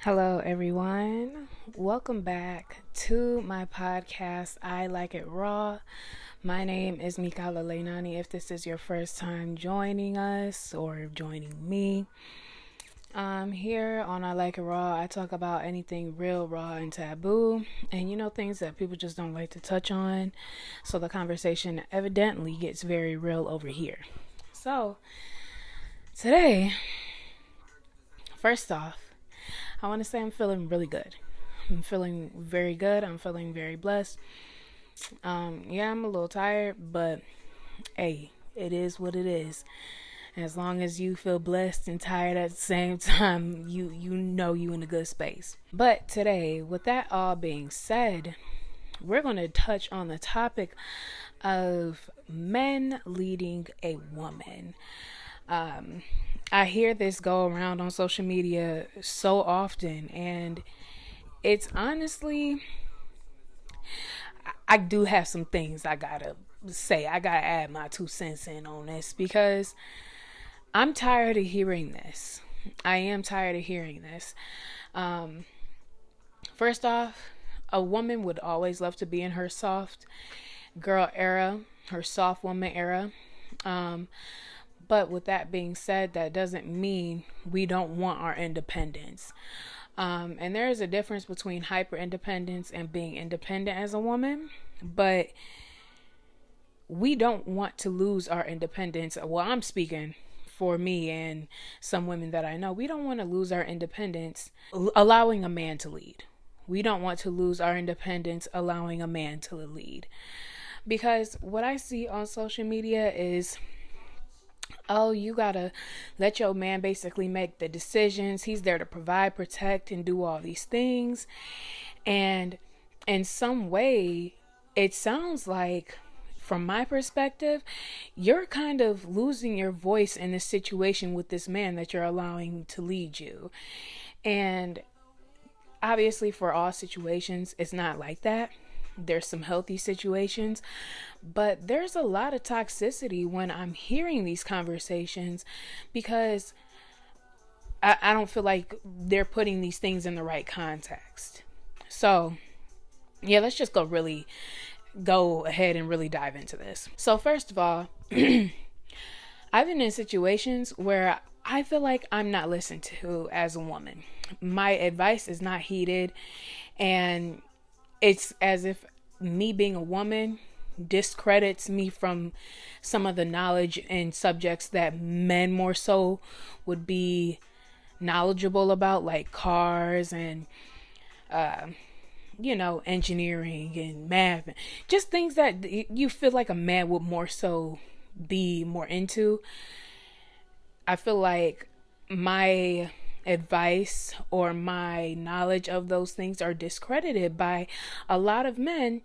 Hello, everyone. Welcome back to my podcast, I Like It Raw. My name is Mikala Leinani. If this is your first time joining us or joining me, here on I Like It Raw, I talk about anything real, raw, and taboo, and things that people just don't like to touch on. So the conversation evidently gets very real over here. So, today, first off, I want to say I'm feeling really good. I'm feeling very good. I'm feeling very blessed. Yeah, I'm a little tired, but hey, it is what it is. As long as you feel blessed and tired at the same time, you know you in a good space. But today, with that all being said, we're going to touch on the topic of men leading a woman. I hear this go around on social media so often, and it's honestly, I do have some things I gotta say. I gotta add my 2 cents in on this because I'm tired of hearing this. I am tired of hearing this. First off, a woman would always love to be in her soft girl era, her soft woman era. But with that being said, that doesn't mean we don't want our independence. And there is a difference between hyper independence and being independent as a woman. But we don't want to lose our independence. Well, I'm speaking for me and some women that I know. We don't want to lose our independence allowing a man to lead. We don't want to lose our independence allowing a man to lead. Because what I see on social media is, oh, you gotta let your man basically make the decisions. He's there to provide, protect, and do all these things. And in some way, it sounds like, from my perspective, you're kind of losing your voice in this situation with this man that you're allowing to lead you. And obviously, for all situations, it's not like that. There's some healthy situations, but there's a lot of toxicity when I'm hearing these conversations because I don't feel like they're putting these things in the right context. So, yeah, let's just go ahead and really dive into this. So, first of all, I've been in situations where I feel like I'm not listened to as a woman. My advice is not heeded, and it's as if me being a woman discredits me from some of the knowledge and subjects that men more so would be knowledgeable about, like cars and engineering and math, just things that you feel like a man would more so be more into. I feel like my advice or my knowledge of those things are discredited by a lot of men,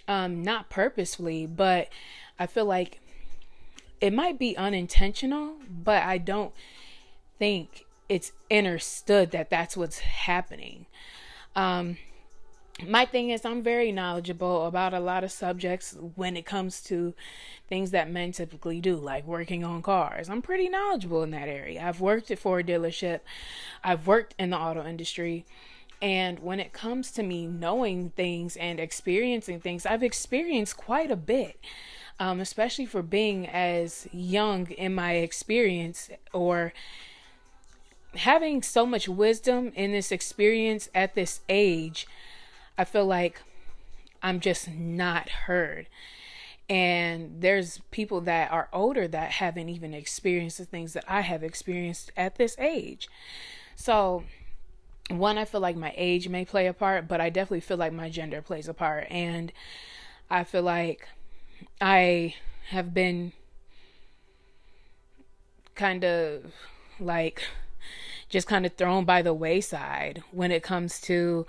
not purposefully, but I feel like it might be unintentional, but I don't think it's understood that that's what's happening. My thing is, I'm very knowledgeable about a lot of subjects when it comes to things that men typically do, like working on cars. I'm pretty knowledgeable in that area. I've worked for a dealership. I've worked in the auto industry. And when it comes to me knowing things and experiencing things, I've experienced quite a bit, especially for being as young in my experience, or having so much wisdom in this experience at this age. I feel like I'm just not heard. And there's people that are older that haven't even experienced the things that I have experienced at this age. So, one, I feel like my age may play a part, but I definitely feel like my gender plays a part. And I feel like I have been kind of like just kind of thrown by the wayside when it comes to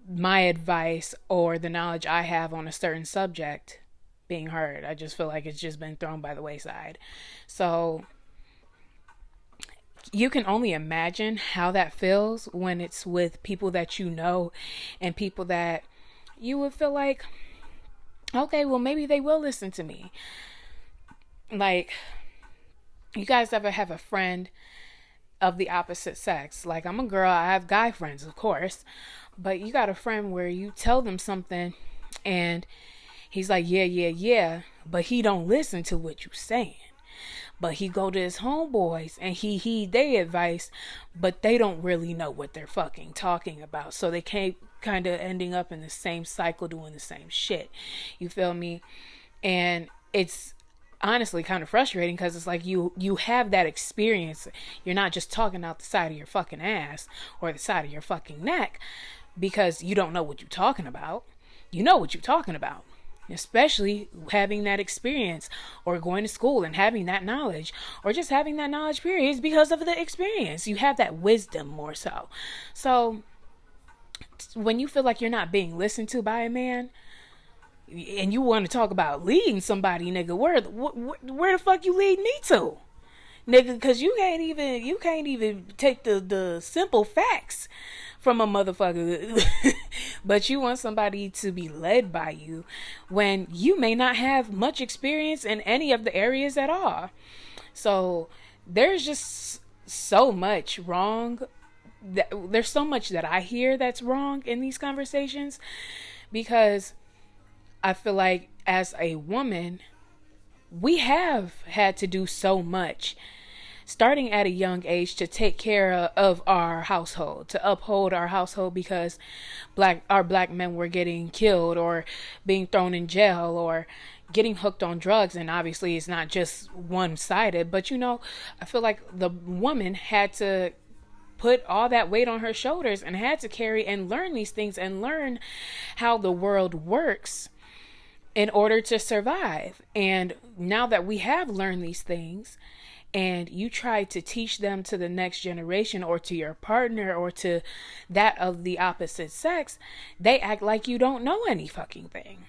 my advice or the knowledge I have on a certain subject being heard. I just feel like it's just been thrown by the wayside. So you can only imagine how that feels when it's with people that you know and people that you would feel like, okay, well, maybe they will listen to me. Like, you guys ever have a friend of the opposite sex. Like, I'm a girl, I have guy friends, of course, but you got a friend where you tell them something and he's like, yeah, yeah, yeah, but he don't listen to what you saying. But he go to his homeboys and he heed their advice, but they don't really know what they're fucking talking about. So they can't kind of ending up in the same cycle doing the same shit. You feel me? And it's honestly kind of frustrating because it's like you have that experience. You're not just talking out the side of your fucking ass or the side of your fucking neck because you don't know what you're talking about. You know what you're talking about, especially having that experience or going to school and having that knowledge or just having that knowledge period because of the experience. You have that wisdom more so. So when you feel like you're not being listened to by a man and you want to talk about leading somebody, nigga, where the fuck you lead me to, nigga? Because you can't even take the simple facts from a motherfucker. But you want somebody to be led by you when you may not have much experience in any of the areas at all. So there's just so much wrong. There's so much that I hear that's wrong in these conversations because I feel like as a woman, we have had to do so much starting at a young age to take care of our household, to uphold our household because our black men were getting killed or being thrown in jail or getting hooked on drugs. And obviously it's not just one-sided, but I feel like the woman had to put all that weight on her shoulders and had to carry and learn these things and learn how the world works in order to survive. And now that we have learned these things and you try to teach them to the next generation or to your partner or to that of the opposite sex, they act like you don't know any fucking thing.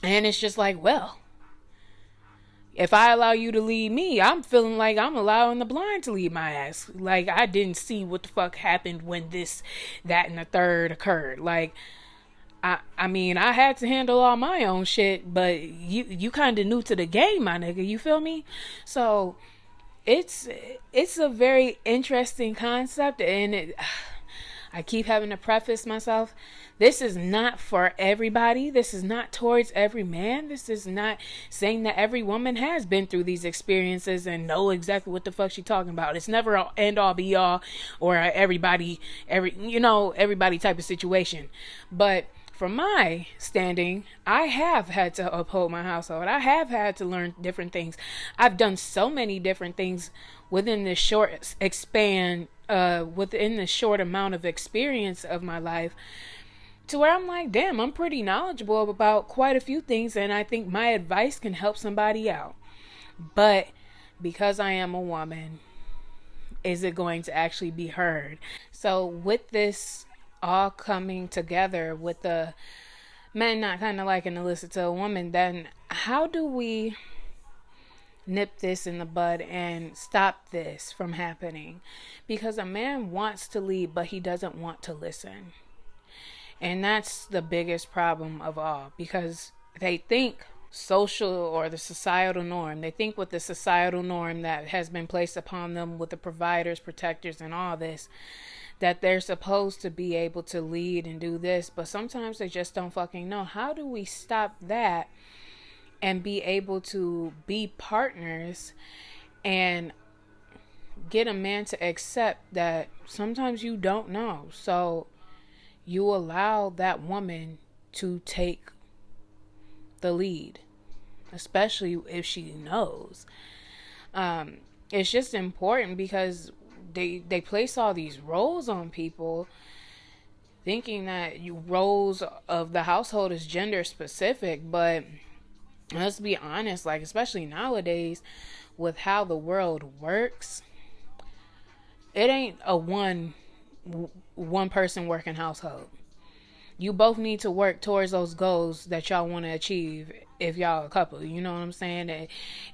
And it's just like, well, if I allow you to lead me, I'm feeling like I'm allowing the blind to lead my ass. Like, I didn't see what the fuck happened when this, that, and the third occurred. Like, I mean, I had to handle all my own shit, but you kind of new to the game, my nigga. You feel me? So it's a very interesting concept, and I keep having to preface myself. This is not for everybody. This is not towards every man. This is not saying that every woman has been through these experiences and know exactly what the fuck she's talking about. It's never an end all be all or everybody type of situation. But from my standing, I have had to uphold my household. I have had to learn different things. I've done so many different things within this short within the short amount of experience of my life, to where I'm like, damn, I'm pretty knowledgeable about quite a few things, and I think my advice can help somebody out. But because I am a woman, is it going to actually be heard? So with this all coming together, with the men not kind of liking to listen to a woman, then how do we nip this in the bud and stop this from happening? Because a man wants to lead, but he doesn't want to listen. And that's the biggest problem of all, because they think social or the societal norm, they think with the societal norm that has been placed upon them with the providers, protectors, and all this, that they're supposed to be able to lead and do this, but sometimes they just don't fucking know. How do we stop that and be able to be partners and get a man to accept that sometimes you don't know? So you allow that woman to take the lead, especially if she knows. It's just important because they place all these roles on people, thinking that roles of the household is gender specific. But let's be honest, like, especially nowadays with how the world works, it ain't a one person working household. You both need to work towards those goals that y'all want to achieve if y'all a couple. You know what I'm saying?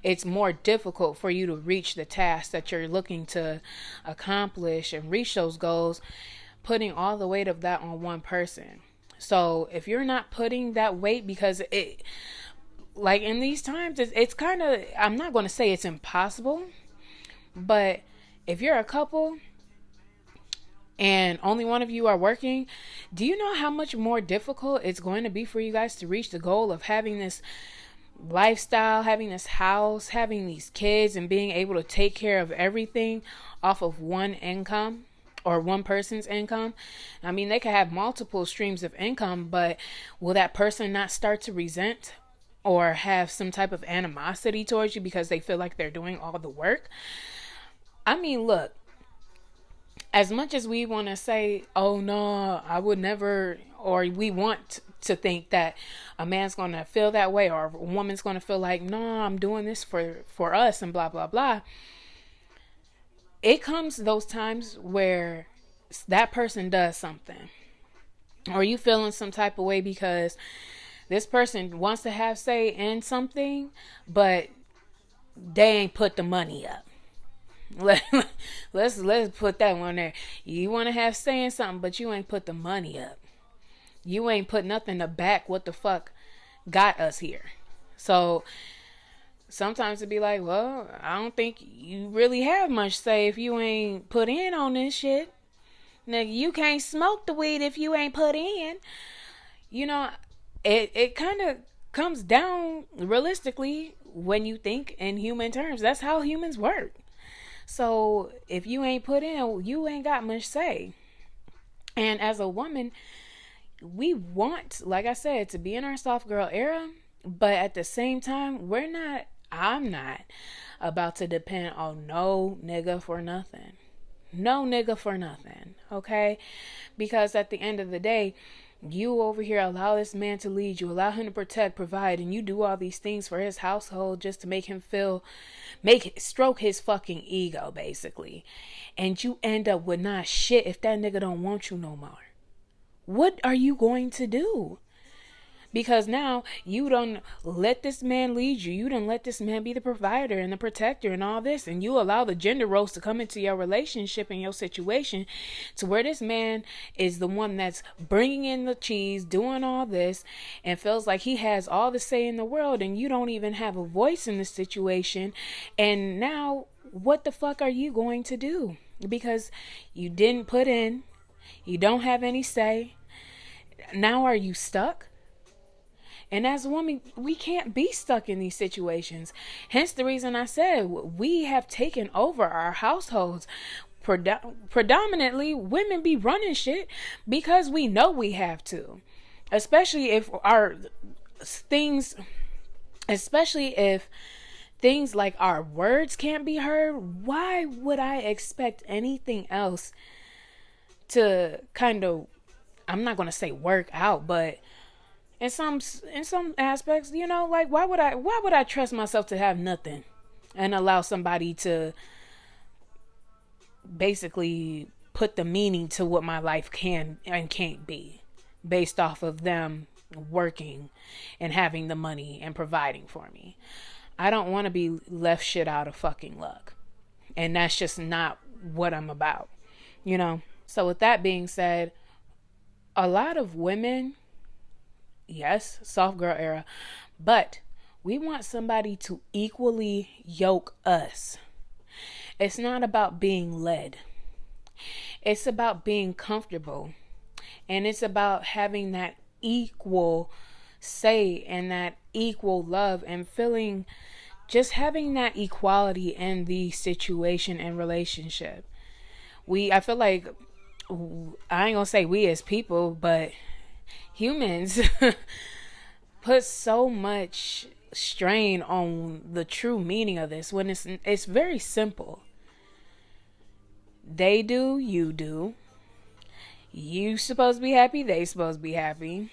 It's more difficult for you to reach the task that you're looking to accomplish and reach those goals, putting all the weight of that on one person. So if you're not putting that weight, because it, like in these times, it's kind of, I'm not going to say it's impossible, but if you're a couple and only one of you are working, do you know how much more difficult it's going to be for you guys to reach the goal of having this lifestyle, having this house, having these kids, and being able to take care of everything off of one income or one person's income? I mean, they could have multiple streams of income, but will that person not start to resent or have some type of animosity towards you because they feel like they're doing all the work? I mean, look, as much as we want to say, oh no, I would never, or we want to think that a man's going to feel that way, or a woman's going to feel like, no, I'm doing this for us and blah, blah, blah. It comes those times where that person does something, or you feeling some type of way because this person wants to have say in something, but they ain't put the money up. Let's put that one there. You want to have say in something, but you ain't put the money up. You ain't put nothing to back what the fuck got us here. So sometimes it'd be like, well, I don't think you really have much say if you ain't put in on this shit. Nigga, you can't smoke the weed if you ain't put in. You know, it kind of comes down realistically when you think in human terms. That's how humans work. So if you ain't put in, you ain't got much say. And as a woman, we want, like I said, to be in our soft girl era, but at the same time, I'm not about to depend on no nigga for nothing. No nigga for nothing, okay? Because at the end of the day, you over here allow this man to lead you, allow him to protect, provide, and you do all these things for his household just to make him stroke his fucking ego, basically. And you end up with not shit if that nigga don't want you no more. What are you going to do? Because now you don't let this man lead you. You don't let this man be the provider and the protector and all this. And you allow the gender roles to come into your relationship and your situation to where this man is the one that's bringing in the cheese, doing all this, and feels like he has all the say in the world. And you don't even have a voice in the situation. And now what the fuck are you going to do? Because you didn't put in. You don't have any say. Now are you stuck? And as a woman, we can't be stuck in these situations. Hence the reason I said we have taken over our households. Predominantly, women be running shit because we know we have to. Especially if things like our words can't be heard. Why would I expect anything else to kind of, I'm not going to say work out, but in some aspects, you know, like why would I trust myself to have nothing and allow somebody to basically put the meaning to what my life can and can't be based off of them working and having the money and providing for me? I don't want to be left shit out of fucking luck. And that's just not what I'm about, you know? So with that being said, a lot of women, yes, soft girl era, but we want somebody to equally yoke us. It's not about being led. It's about being comfortable. And it's about having that equal say and that equal love and feeling, just having that equality in the situation and relationship. I feel like, I ain't gonna say we as people, but humans put so much strain on the true meaning of this when it's very simple. They do, you do. You supposed to be happy, they supposed to be happy.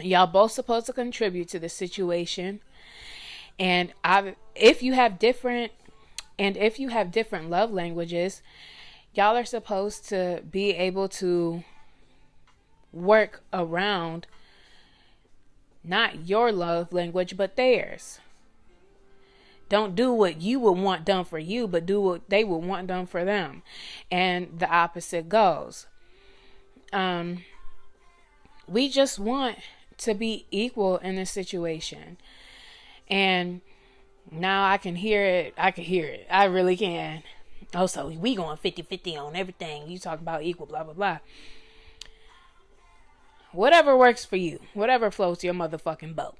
Y'all both supposed to contribute to the situation. And if you have different love languages, y'all are supposed to be able to work around not your love language but theirs. Don't do what you would want done for you, but do what they would want done for them, and the opposite goes. We just want to be equal in this situation. And now I can hear it. I really can. Oh, so we going 50-50 on everything. You talk about equal, blah, blah, blah. Whatever works for you. Whatever floats your motherfucking boat.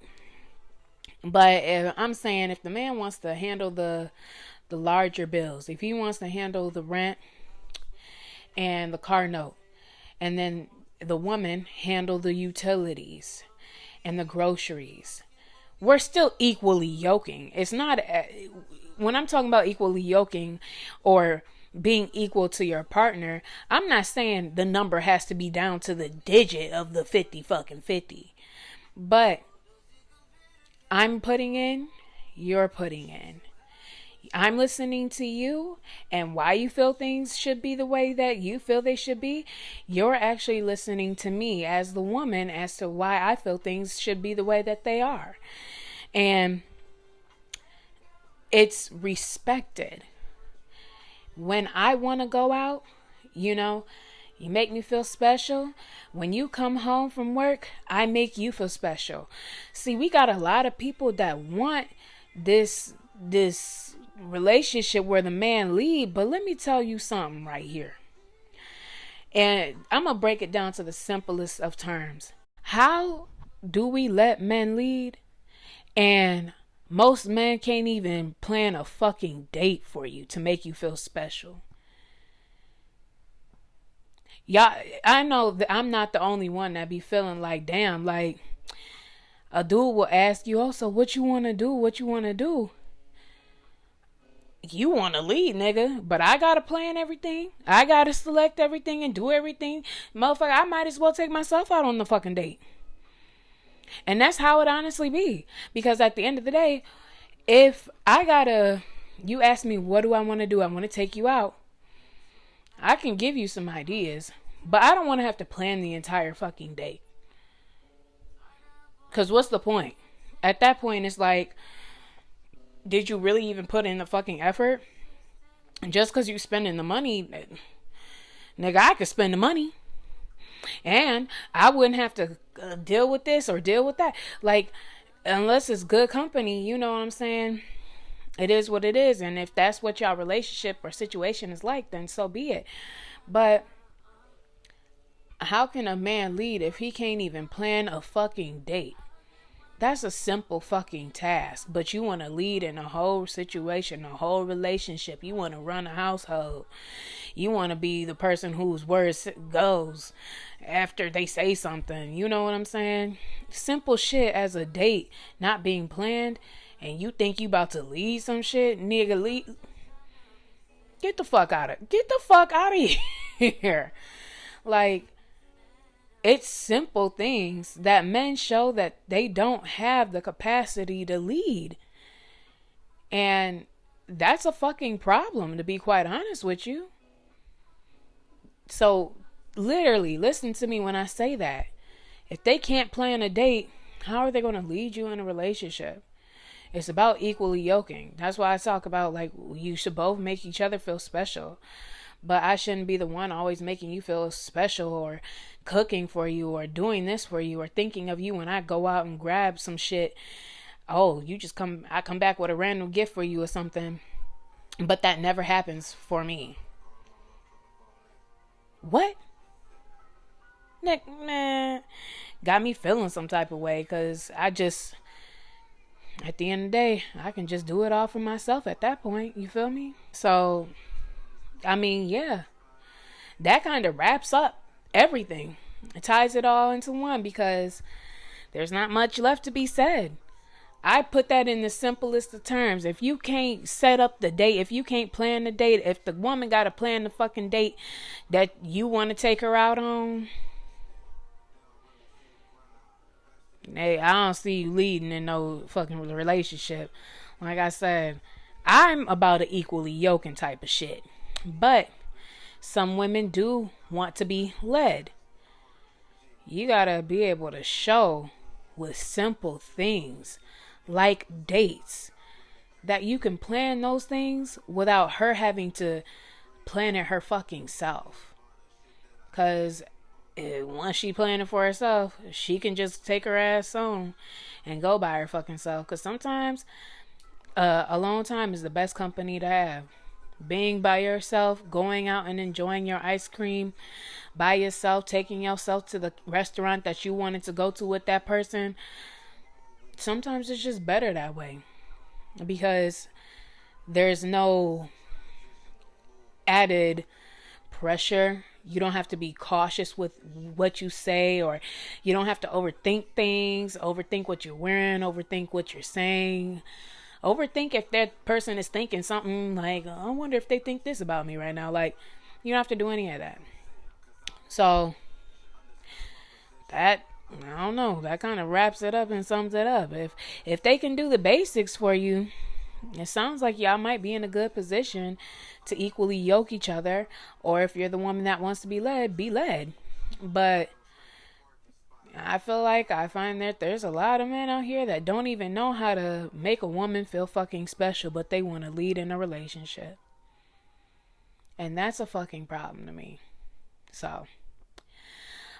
But I'm saying if the man wants to handle the larger bills, if he wants to handle the rent and the car note, and then the woman handle the utilities and the groceries, we're still equally yoking. It's not, when I'm talking about equally yoking or being equal to your partner, I'm not saying the number has to be down to the digit of the 50-50. But I'm putting in, you're putting in. I'm listening to you and why you feel things should be the way that you feel they should be. You're actually listening to me as the woman as to why I feel things should be the way that they are. And it's respected. When I want to go out, you make me feel special. When you come home from work, I make you feel special. See, we got a lot of people that want this relationship where the man lead, but let me tell you something right here. And I'm going to break it down to the simplest of terms. How do we let men lead? And most men can't even plan a fucking date for you to make you feel special. Y'all, I know that I'm not the only one that be feeling like, damn, like a dude will ask you, oh, so what you want to do? What you want to do? You want to lead, nigga, but I got to plan everything. I got to select everything and do everything. Motherfucker, I might as well take myself out on the fucking date. And that's how it honestly be. Because at the end of the day, if you ask me, what do I want to do? I want to take you out. I can give you some ideas, but I don't want to have to plan the entire fucking date. Because what's the point? At that point, it's like, did you really even put in the fucking effort? And just because you spending the money, nigga, I could spend the money. And I wouldn't have to deal with this or deal with that. Like, unless it's good company, you know what I'm saying? It is what it is. And if that's what y'all relationship or situation is like, then so be it. But how can a man lead if he can't even plan a fucking date? That's a simple fucking task. But you want to lead in a whole situation, a whole relationship. You want to run a household. You want to be the person whose words goes after they say something. You know what I'm saying? Simple shit as a date not being planned. And you think you about to lead some shit? Nigga, lead. Get the fuck out of here. Like, it's simple things that men show that they don't have the capacity to lead. And that's a fucking problem, to be quite honest with you. So, literally, listen to me when I say that. If they can't plan a date, how are they going to lead you in a relationship? It's about equally yoking. That's why I talk about, like, you should both make each other feel special. But I shouldn't be the one always making you feel special or cooking for you or doing this for you or thinking of you when I go out and grab some shit. Oh, I come back with a random gift for you or something. But that never happens for me. What? Nah. Got me feeling some type of way because at the end of the day, I can just do it all for myself at that point. You feel me? So, I mean, yeah. That kind of wraps up everything. It ties it all into one because there's not much left to be said. I put that in the simplest of terms. If you can't set up the date, if you can't plan the date, if the woman got to plan the fucking date that you want to take her out on, hey, I don't see you leading in no fucking relationship. Like I said, I'm about an equally yoking type of shit. But some women do want to be led. You gotta be able to show with simple things like dates that you can plan those things without her having to plan it her fucking self. Cause once she planning for herself, she can just take her ass on and go by her fucking self. Because sometimes alone time is the best company to have. being by yourself, going out and enjoying your ice cream by yourself, taking yourself to the restaurant that you wanted to go to with that person. Sometimes it's just better that way because there's no added pressure. You don't have to be cautious with what you say, or you don't have to overthink things, overthink what you're wearing, overthink what you're saying, overthink if that person is thinking something like, I wonder if they think this about me right now. Like, you don't have to do any of that. So that, I don't know, that kind of wraps it up and sums it up. If they can do the basics for you, it sounds like y'all might be in a good position to equally yoke each other. Or if you're the woman that wants to be led, be led. But I feel like I find that there's a lot of men out here that don't even know how to make a woman feel fucking special, but they want to lead in a relationship. And that's a fucking problem to me. So,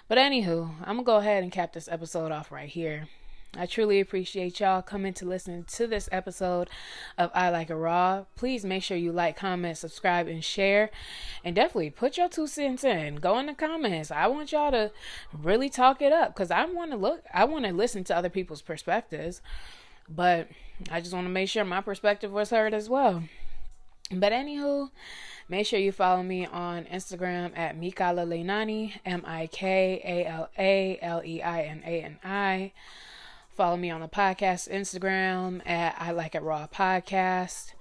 but anywho, I'm gonna go ahead and cap this episode off right here. I truly appreciate y'all coming to listen to this episode of I Like It Raw. Please make sure you like, comment, subscribe, and share. And definitely put your 2 cents in. Go in the comments. I want y'all to really talk it up because I want to listen to other people's perspectives. But I just want to make sure my perspective was heard as well. But anywho, make sure you follow me on Instagram at Mikala Leinani, MikalaLeinani. Follow me on the podcast Instagram at I Like It Raw Podcast.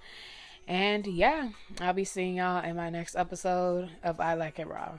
And yeah, I'll be seeing y'all in my next episode of I Like It Raw.